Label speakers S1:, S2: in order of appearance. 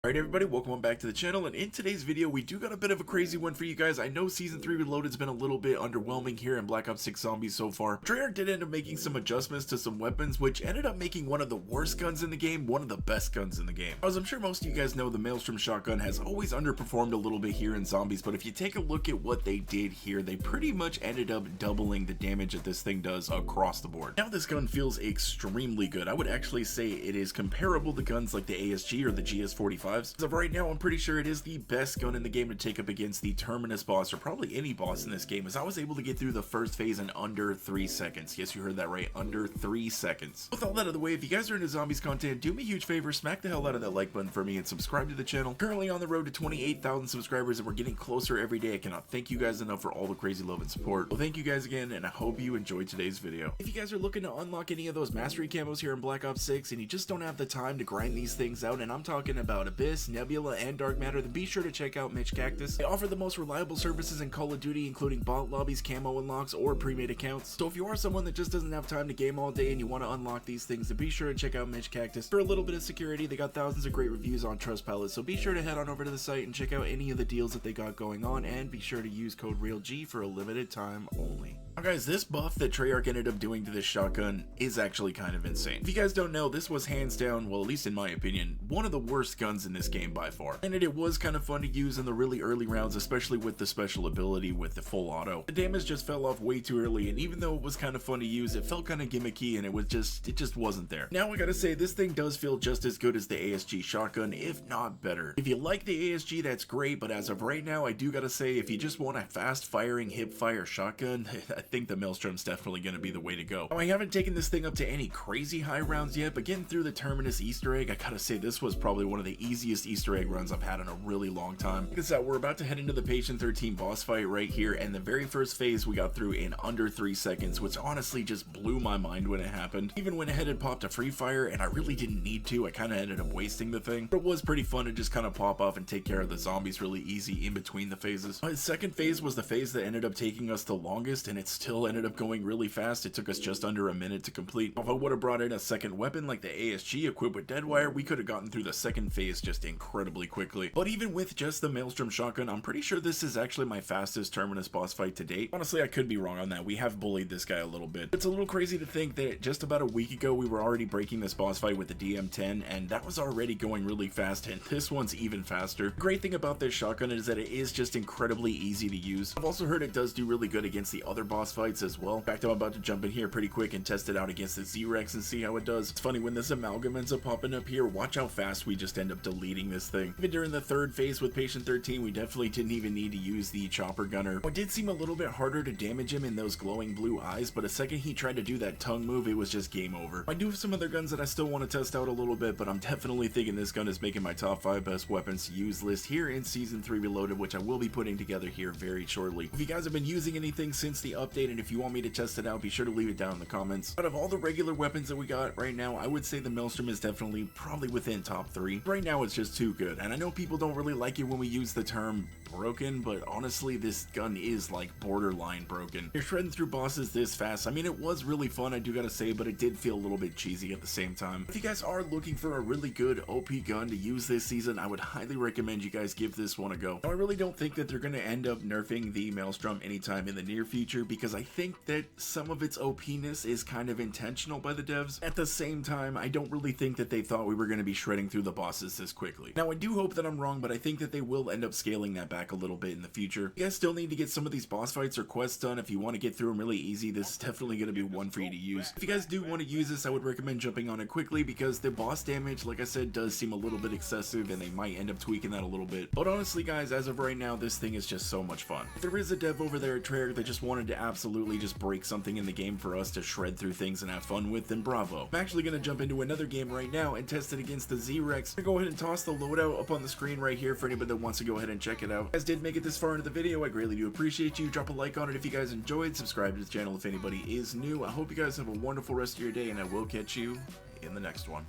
S1: Alright everybody, welcome back to the channel, and in today's video we do got a bit of a crazy one for you guys. I know Season 3 Reloaded's been a little bit underwhelming here in Black Ops 6 Zombies so far. TerminusIsland did end up making some adjustments to some weapons, which ended up making one of the worst guns in the game one of the best guns in the game. As I'm sure most of you guys know, the Maelstrom shotgun has always underperformed a little bit here in Zombies, but if you take a look at what they did here, they pretty much ended up doubling the damage that this thing does across the board. Now this gun feels extremely good. I would actually say it is comparable to guns like the ASG or the GS45s. As of right now, I'm pretty sure it is the best gun in the game to take up against the Terminus boss, or probably any boss in this game, as I was able to get through the first phase in under 3 seconds. Yes, you heard that right, under 3 seconds. With all that out of the way, if you guys are into Zombies content, do me a huge favor, smack the hell out of that like button for me and subscribe to the channel. Currently on the road to 28,000 subscribers, and we're getting closer every day. I cannot thank you guys enough for all the crazy love and support. Well, thank you guys again, and I hope you enjoyed today's video. If you guys are looking to unlock any of those mastery camos here in Black Ops 6, and you just don't have the time to grind these things out, and I'm talking about Abyss, Nebula, and Dark Matter, then be sure to check out Mitch Cactus. They offer the most reliable services in Call of Duty, including bot lobbies, camo unlocks, or pre-made accounts. So if you are someone that just doesn't have time to game all day and you want to unlock these things, then be sure to check out Mitch Cactus. For a little bit of security, they got thousands of great reviews on Trustpilot, so be sure to head on over to the site and check out any of the deals that they got going on, and be sure to use code REALG for a limited time only. Now guys, this buff that Treyarch ended up doing to this shotgun is actually kind of insane. If you guys don't know, this was hands down, well at least in my opinion, one of the worst guns in this game by far. And it was kind of fun to use in the really early rounds, especially with the special ability with the full auto. The damage just fell off way too early, and even though it was kind of fun to use, it felt kind of gimmicky and it just wasn't there. Now I gotta say, this thing does feel just as good as the ASG shotgun, if not better. If you like the ASG, that's great, but as of right now, I do gotta say, if you just want a fast firing hip fire shotgun, I think the Maelstrom's definitely gonna be the way to go. Now, I haven't taken this thing up to any crazy high rounds yet, but getting through the Terminus Easter egg, I gotta say this was probably one of the easiest Easter egg runs I've had in a really long time. Because we're about to head into the Patient 13 boss fight right here, and the very first phase we got through in under 3 seconds, which honestly just blew my mind when it happened. Even went ahead and popped a free fire, and I really didn't need to. I kind of ended up wasting the thing, but it was pretty fun to just kind of pop off and take care of the zombies really easy in between the phases. My second phase was the phase that ended up taking us the longest, and it still ended up going really fast. It took us just under a minute to complete. If I would have brought in a second weapon like the ASG equipped with Deadwire, we could have gotten through the second phase just incredibly quickly. But even with just the Maelstrom shotgun, I'm pretty sure this is actually my fastest Terminus boss fight to date. Honestly, I could be wrong on that. We have bullied this guy a little bit. It's a little crazy to think that just about a week ago we were already breaking this boss fight with the DM10, and that was already going really fast, and this one's even faster. The great thing about this shotgun is that it is just incredibly easy to use. I've also heard it does do really good against the other boss fights as well. In fact, I'm about to jump in here pretty quick and test it out against the Z-Rex and see how it does. It's funny, when this amalgam ends up popping up here, watch how fast we just end up deleting this thing. Even during the third phase with Patient 13, we definitely didn't even need to use the chopper gunner. It did seem a little bit harder to damage him in those glowing blue eyes, but the second he tried to do that tongue move, it was just game over. I do have some other guns that I still want to test out a little bit, but I'm definitely thinking this gun is making my top 5 best weapons to use list here in Season 3 Reloaded, which I will be putting together here very shortly. If you guys have been using anything since the update, and if you want me to test it out, be sure to leave it down in the comments. Out of all the regular weapons that we got right now, I would say the Maelstrom is definitely probably within top 3. Right now it's just too good, and I know people don't really like it when we use the term broken, but honestly this gun is like borderline broken. You're shredding through bosses this fast. I mean, it was really fun, I do gotta say, but it did feel a little bit cheesy at the same time. If you guys are looking for a really good OP gun to use this season, I would highly recommend you guys give this one a go. Now, I really don't think that they're gonna end up nerfing the Maelstrom anytime in the near future, because I think that some of its OP-ness is kind of intentional by the devs. At the same time, I don't really think that they thought we were gonna be shredding through the bosses this quickly. Now, I do hope that I'm wrong, but I think that they will end up scaling that back a little bit in the future. You guys still need to get some of these boss fights or quests done. If you want to get through them really easy, this is definitely going to be one for you to use. If you guys do want to use this, I would recommend jumping on it quickly, because the boss damage, like I said, does seem a little bit excessive, and they might end up tweaking that a little bit. But honestly guys, as of right now, this thing is just so much fun. If there is a dev over there at Treyarch that just wanted to absolutely just break something in the game for us to shred through things and have fun with, then bravo. I'm actually going to jump into another game right now and test it against the Z-Rex. I'm going to go ahead and toss the loadout up on the screen right here for anybody that wants to go ahead and check it out. If you guys did make it this far into the video, I greatly do appreciate you. Drop a like on it if you guys enjoyed, subscribe to the channel if anybody is new. I hope you guys have a wonderful rest of your day, and I will catch you in the next one.